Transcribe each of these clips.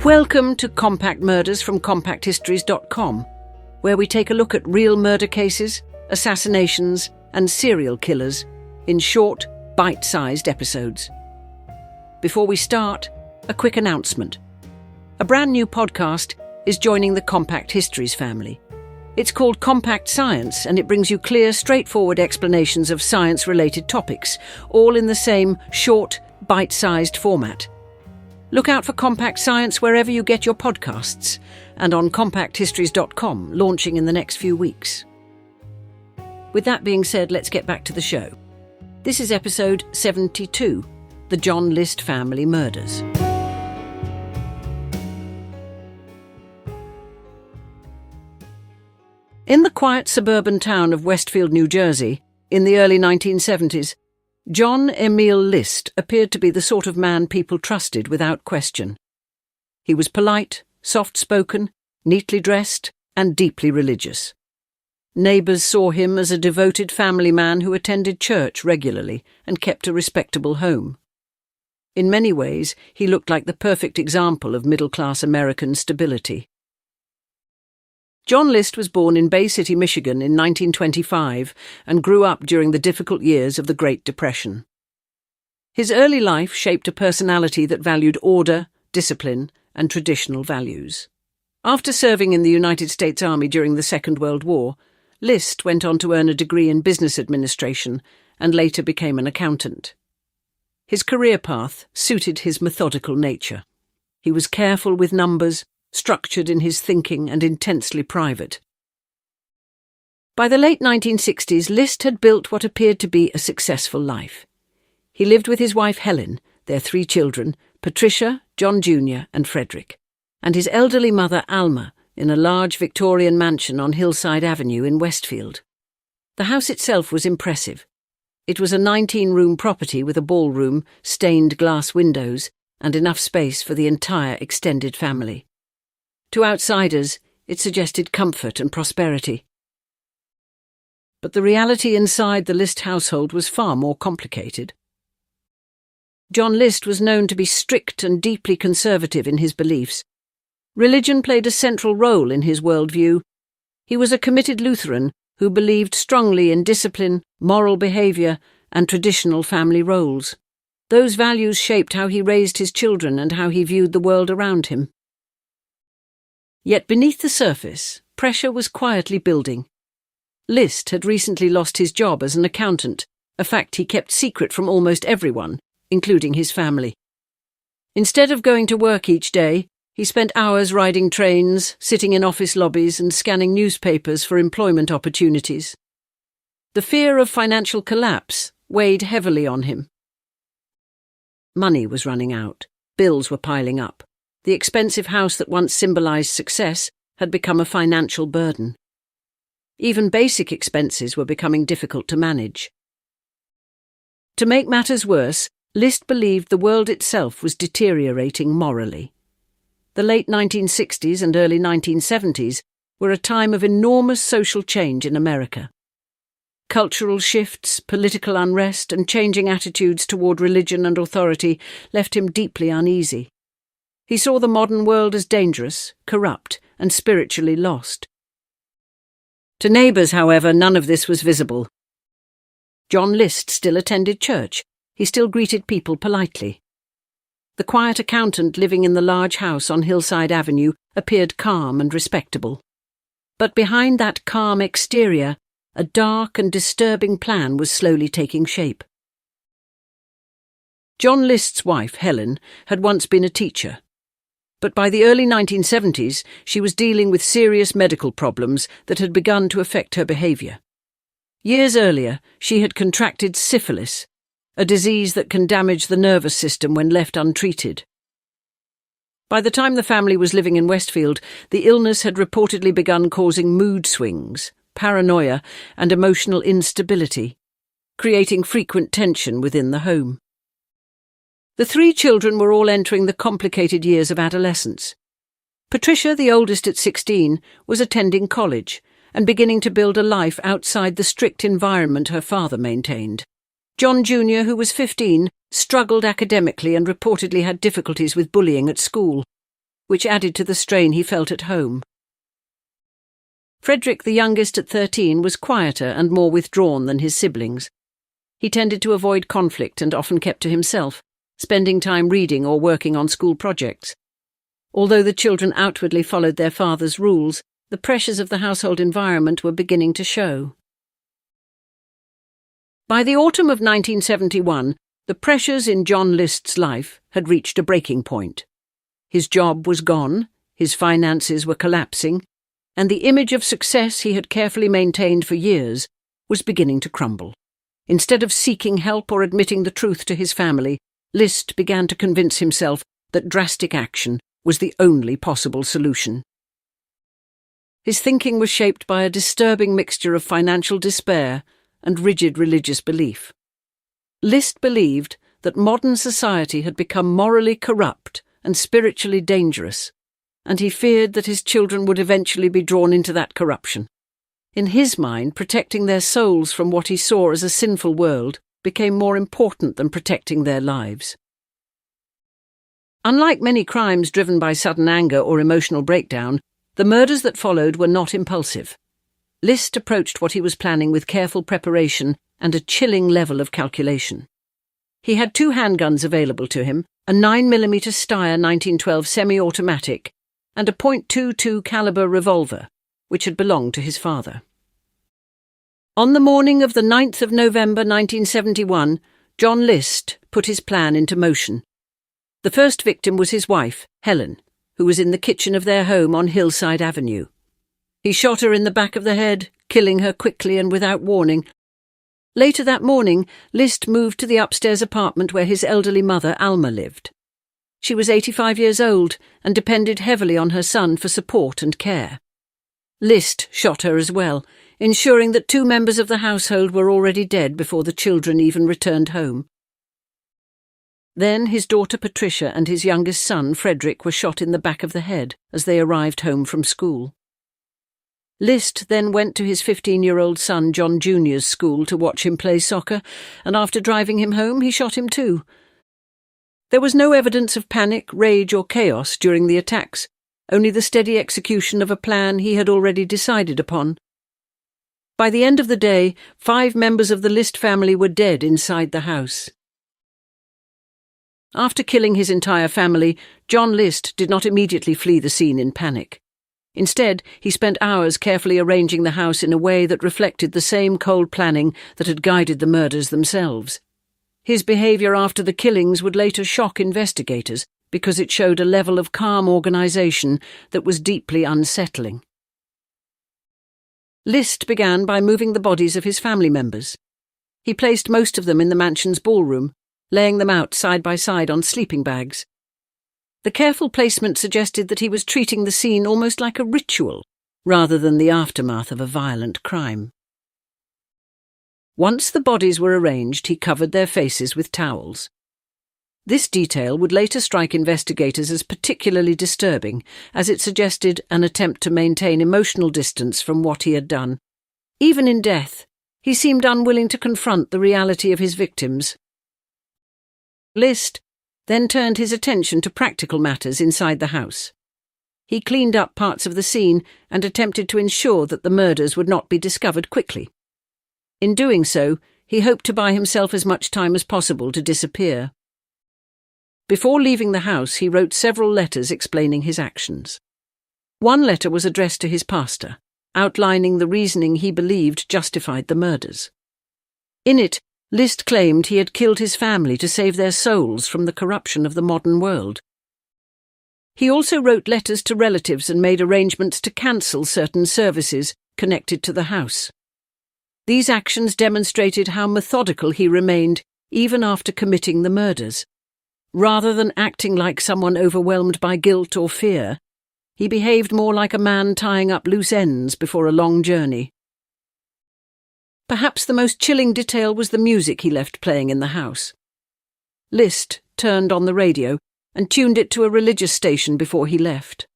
Welcome to Compact Murders from compacthistories.com, where we take a look at real murder cases, assassinations, and serial killers in short, bite-sized episodes. Before we start, a quick announcement. A brand new podcast is joining the Compact Histories family. It's called Compact Science, and it brings you clear, straightforward explanations of science-related topics, all in the same short, bite-sized format. Look out for Compact Science wherever you get your podcasts, and on compacthistories.com, launching in the next few weeks. With that being said, let's get back to the show. This is episode 72, The John List Family Murders. In the quiet suburban town of Westfield, New Jersey, in the early 1970s, John Emil List appeared to be the sort of man people trusted without question. He was polite, soft-spoken, neatly dressed, and deeply religious. Neighbours saw him as a devoted family man who attended church regularly and kept a respectable home. In many ways, he looked like the perfect example of middle-class American stability. John List was born in Bay City, Michigan in 1925 and grew up during the difficult years of the Great Depression. His early life shaped a personality that valued order, discipline, and traditional values. After serving in the United States Army during the Second World War, List went on to earn a degree in business administration and later became an accountant. His career path suited his methodical nature. He was careful with numbers, structured in his thinking, and intensely private. By the late 1960s, List had built what appeared to be a successful life. He lived with his wife Helen, their 3 children, Patricia, John Jr., and Frederick, and his elderly mother Alma, in a large Victorian mansion on Hillside Avenue in Westfield. The house itself was impressive. It was a 19-room property with a ballroom, stained glass windows, and enough space for the entire extended family. To outsiders, it suggested comfort and prosperity. But the reality inside the List household was far more complicated. John List was known to be strict and deeply conservative in his beliefs. Religion played a central role in his worldview. He was a committed Lutheran who believed strongly in discipline, moral behaviour, and traditional family roles. Those values shaped how he raised his children and how he viewed the world around him. Yet beneath the surface, pressure was quietly building. List had recently lost his job as an accountant, a fact he kept secret from almost everyone, including his family. Instead of going to work each day, he spent hours riding trains, sitting in office lobbies, and scanning newspapers for employment opportunities. The fear of financial collapse weighed heavily on him. Money was running out. Bills were piling up. The expensive house that once symbolized success had become a financial burden. Even basic expenses were becoming difficult to manage. To make matters worse, List believed the world itself was deteriorating morally. The late 1960s and early 1970s were a time of enormous social change in America. Cultural shifts, political unrest, and changing attitudes toward religion and authority left him deeply uneasy. He saw the modern world as dangerous, corrupt, and spiritually lost. To neighbours, however, none of this was visible. John List still attended church. He still greeted people politely. The quiet accountant living in the large house on Hillside Avenue appeared calm and respectable. But behind that calm exterior, a dark and disturbing plan was slowly taking shape. John List's wife, Helen, had once been a teacher. But by the early 1970s, she was dealing with serious medical problems that had begun to affect her behaviour. Years earlier, she had contracted syphilis, a disease that can damage the nervous system when left untreated. By the time the family was living in Westfield, the illness had reportedly begun causing mood swings, paranoia, and emotional instability, creating frequent tension within the home. The 3 children were all entering the complicated years of adolescence. Patricia, the oldest at 16, was attending college and beginning to build a life outside the strict environment her father maintained. John Jr., who was 15, struggled academically and reportedly had difficulties with bullying at school. which added to the strain he felt at home. Frederick, the youngest at 13, was quieter and more withdrawn than his siblings. He tended to avoid conflict and often kept to himself, spending time reading or working on school projects. Although the children outwardly followed their father's rules, the pressures of the household environment were beginning to show. By the autumn of 1971, the pressures in John List's life had reached a breaking point. His job was gone, his finances were collapsing, and the image of success he had carefully maintained for years was beginning to crumble. Instead of seeking help or admitting the truth to his family, List began to convince himself that drastic action was the only possible solution. His thinking was shaped by a disturbing mixture of financial despair and rigid religious belief. List believed that modern society had become morally corrupt and spiritually dangerous, and he feared that his children would eventually be drawn into that corruption. In his mind, protecting their souls from what he saw as a sinful world became more important than protecting their lives. Unlike many crimes driven by sudden anger or emotional breakdown, the murders that followed were not impulsive. List approached what he was planning with careful preparation and a chilling level of calculation. He had 2 handguns available to him, a 9mm Steyr 1912 semi-automatic and a .22 caliber revolver, which had belonged to his father. On the morning of the 9th of November 1971, John List put his plan into motion. The first victim was his wife, Helen, who was in the kitchen of their home on Hillside Avenue. He shot her in the back of the head, killing her quickly and without warning. Later that morning, List moved to the upstairs apartment where his elderly mother, Alma, lived. She was 85 years old and depended heavily on her son for support and care. List shot her as well, ensuring that 2 members of the household were already dead before the children even returned home. Then his daughter Patricia and his youngest son, Frederick, were shot in the back of the head as they arrived home from school. List then went to his 15-year-old son John Jr.'s school to watch him play soccer, and after driving him home, he shot him too. There was no evidence of panic, rage or chaos during the attacks, only the steady execution of a plan he had already decided upon. By the end of the day, 5 members of the List family were dead inside the house. After killing his entire family, John List did not immediately flee the scene in panic. Instead, he spent hours carefully arranging the house in a way that reflected the same cold planning that had guided the murders themselves. His behaviour after the killings would later shock investigators because it showed a level of calm organisation that was deeply unsettling. List began by moving the bodies of his family members. He placed most of them in the mansion's ballroom, laying them out side by side on sleeping bags. The careful placement suggested that he was treating the scene almost like a ritual, rather than the aftermath of a violent crime. Once the bodies were arranged, he covered their faces with towels. This detail would later strike investigators as particularly disturbing, as it suggested an attempt to maintain emotional distance from what he had done. Even in death, he seemed unwilling to confront the reality of his victims. List then turned his attention to practical matters inside the house. He cleaned up parts of the scene and attempted to ensure that the murders would not be discovered quickly. In doing so, he hoped to buy himself as much time as possible to disappear. Before leaving the house, he wrote several letters explaining his actions. One letter was addressed to his pastor, outlining the reasoning he believed justified the murders. In it, List claimed he had killed his family to save their souls from the corruption of the modern world. He also wrote letters to relatives and made arrangements to cancel certain services connected to the house. These actions demonstrated how methodical he remained even after committing the murders. Rather than acting like someone overwhelmed by guilt or fear, he behaved more like a man tying up loose ends before a long journey. Perhaps the most chilling detail was the music he left playing in the house. List turned on the radio and tuned it to a religious station before he left.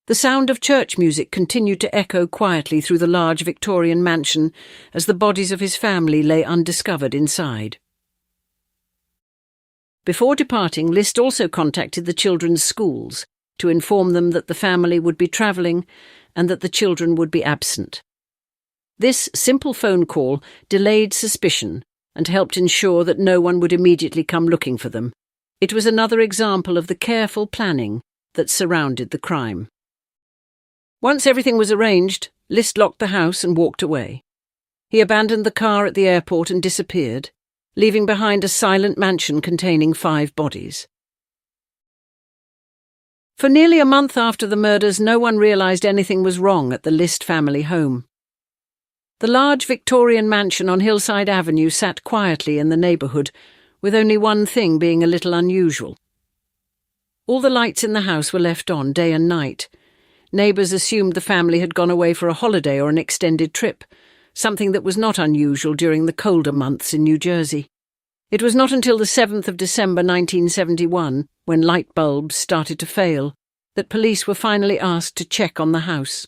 The sound of church music continued to echo quietly through the large Victorian mansion as the bodies of his family lay undiscovered inside. Before departing, List also contacted the children's schools, to inform them that the family would be travelling and that the children would be absent. This simple phone call delayed suspicion and helped ensure that no one would immediately come looking for them. It was another example of the careful planning that surrounded the crime. Once everything was arranged, List locked the house and walked away. He abandoned the car at the airport and disappeared, leaving behind a silent mansion containing 5 bodies. For nearly a month after the murders, no one realised anything was wrong at the List family home. The large Victorian mansion on Hillside Avenue sat quietly in the neighbourhood, with only one thing being a little unusual. All the lights in the house were left on day and night. Neighbours assumed the family had gone away for a holiday or an extended trip, something that was not unusual during the colder months in New Jersey. It was not until the 7th of December 1971, when light bulbs started to fail, that police were finally asked to check on the house.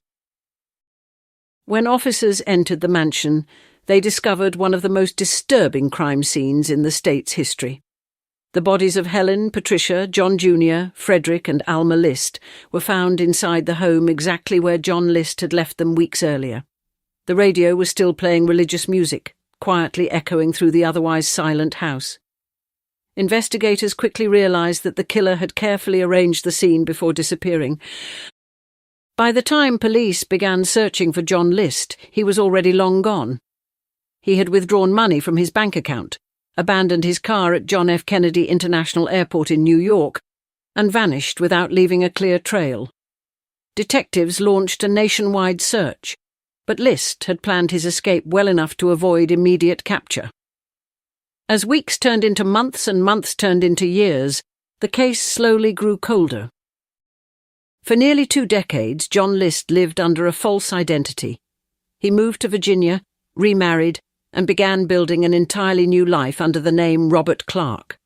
When officers entered the mansion, they discovered one of the most disturbing crime scenes in the state's history. The bodies of Helen, Patricia, John Jr., Frederick and Alma List were found inside the home exactly where John List had left them weeks earlier. The radio was still playing religious music, quietly echoing through the otherwise silent house. Investigators quickly realised that the killer had carefully arranged the scene before disappearing. By the time police began searching for John List, he was already long gone. He had withdrawn money from his bank account, abandoned his car at John F. Kennedy International Airport in New York, and vanished without leaving a clear trail. Detectives launched a nationwide search, but List had planned his escape well enough to avoid immediate capture. As weeks turned into months and months turned into years, the case slowly grew colder. For nearly 2 decades, John List lived under a false identity. He moved to Virginia, remarried, and began building an entirely new life under the name Robert Clark.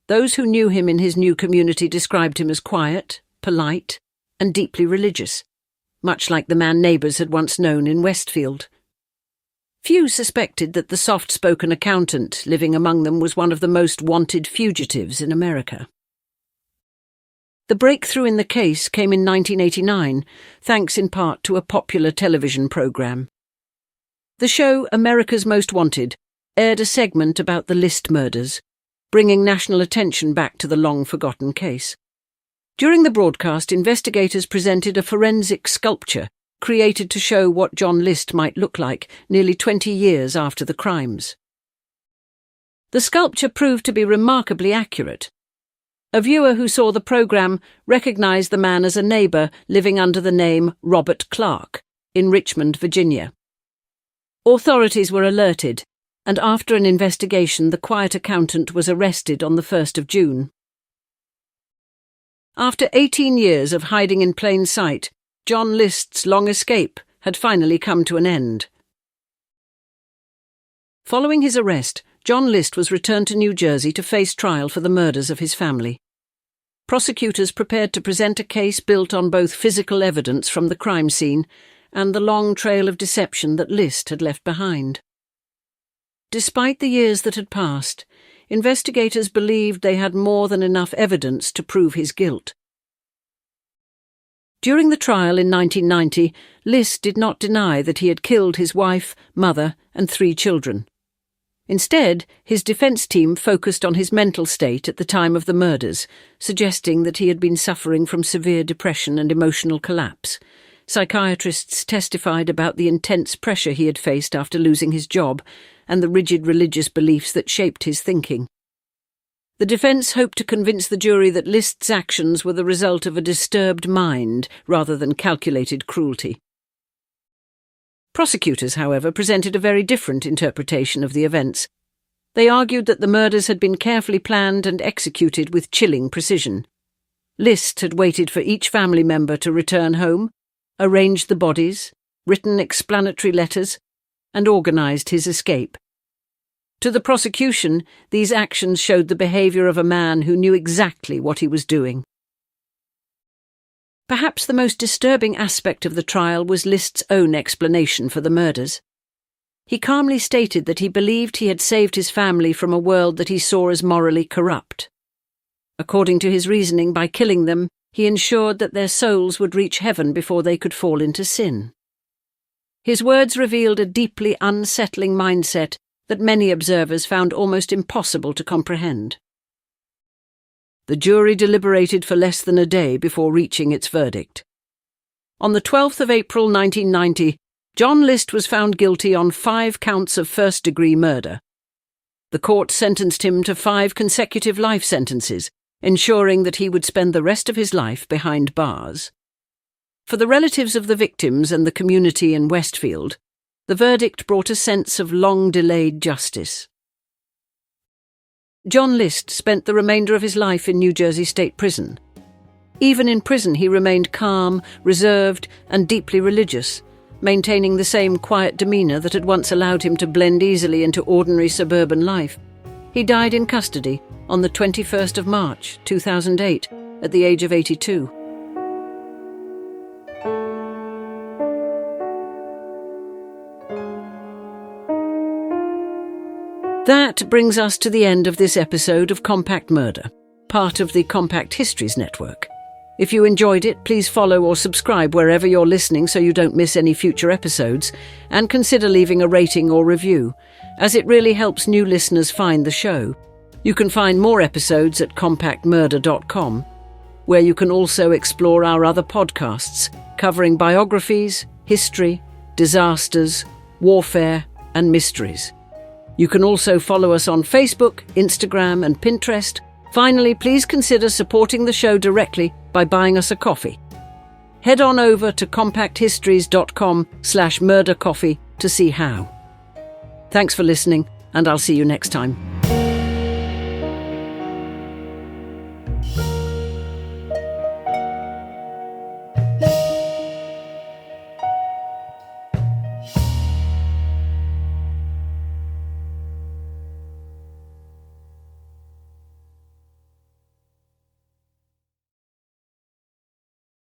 Those who knew him in his new community described him as quiet, polite, and deeply religious, much like the man neighbours had once known in Westfield. Few suspected that the soft-spoken accountant living among them was one of the most wanted fugitives in America. The breakthrough in the case came in 1989, thanks in part to a popular television programme. The show America's Most Wanted aired a segment about the List murders, bringing national attention back to the long-forgotten case. During the broadcast, investigators presented a forensic sculpture created to show what John List might look like nearly 20 years after the crimes. The sculpture proved to be remarkably accurate. A viewer who saw the programme recognised the man as a neighbour living under the name Robert Clark in Richmond, Virginia. Authorities were alerted, and after an investigation, the quiet accountant was arrested on the 1st of June. After 18 years of hiding in plain sight, John List's long escape had finally come to an end. Following his arrest, John List was returned to New Jersey to face trial for the murders of his family. Prosecutors prepared to present a case built on both physical evidence from the crime scene and the long trail of deception that List had left behind. Despite the years that had passed, investigators believed they had more than enough evidence to prove his guilt. During the trial in 1990, List did not deny that he had killed his wife, mother, and 3 children. Instead, his defence team focused on his mental state at the time of the murders, suggesting that he had been suffering from severe depression and emotional collapse. Psychiatrists testified about the intense pressure he had faced after losing his job and the rigid religious beliefs that shaped his thinking. The defence hoped to convince the jury that List's actions were the result of a disturbed mind rather than calculated cruelty. Prosecutors, however, presented a very different interpretation of the events. They argued that the murders had been carefully planned and executed with chilling precision. List had waited for each family member to return home, arranged the bodies, written explanatory letters, and organised his escape. To the prosecution, these actions showed the behaviour of a man who knew exactly what he was doing. Perhaps the most disturbing aspect of the trial was List's own explanation for the murders. He calmly stated that he believed he had saved his family from a world that he saw as morally corrupt. According to his reasoning, by killing them, he ensured that their souls would reach heaven before they could fall into sin. His words revealed a deeply unsettling mindset that many observers found almost impossible to comprehend. The jury deliberated for less than a day before reaching its verdict. On the 12th of April 1990, John List was found guilty on 5 counts of first-degree murder. The court sentenced him to 5 consecutive life sentences, ensuring that he would spend the rest of his life behind bars. For the relatives of the victims and the community in Westfield, the verdict brought a sense of long-delayed justice. John List spent the remainder of his life in New Jersey State Prison. Even in prison, he remained calm, reserved, and deeply religious, maintaining the same quiet demeanor that had once allowed him to blend easily into ordinary suburban life. He died in custody on the 21st of March, 2008, at the age of 82. That brings us to the end of this episode of Compact Murder, part of the Compact Histories Network. If you enjoyed it, please follow or subscribe wherever you're listening so you don't miss any future episodes, and consider leaving a rating or review, as it really helps new listeners find the show. You can find more episodes at compactmurder.com, where you can also explore our other podcasts covering biographies, history, disasters, warfare, and mysteries. You can also follow us on Facebook, Instagram, and Pinterest. Finally, please consider supporting the show directly by buying us a coffee. Head on over to compacthistories.com/murdercoffee to see how. Thanks for listening, and I'll see you next time.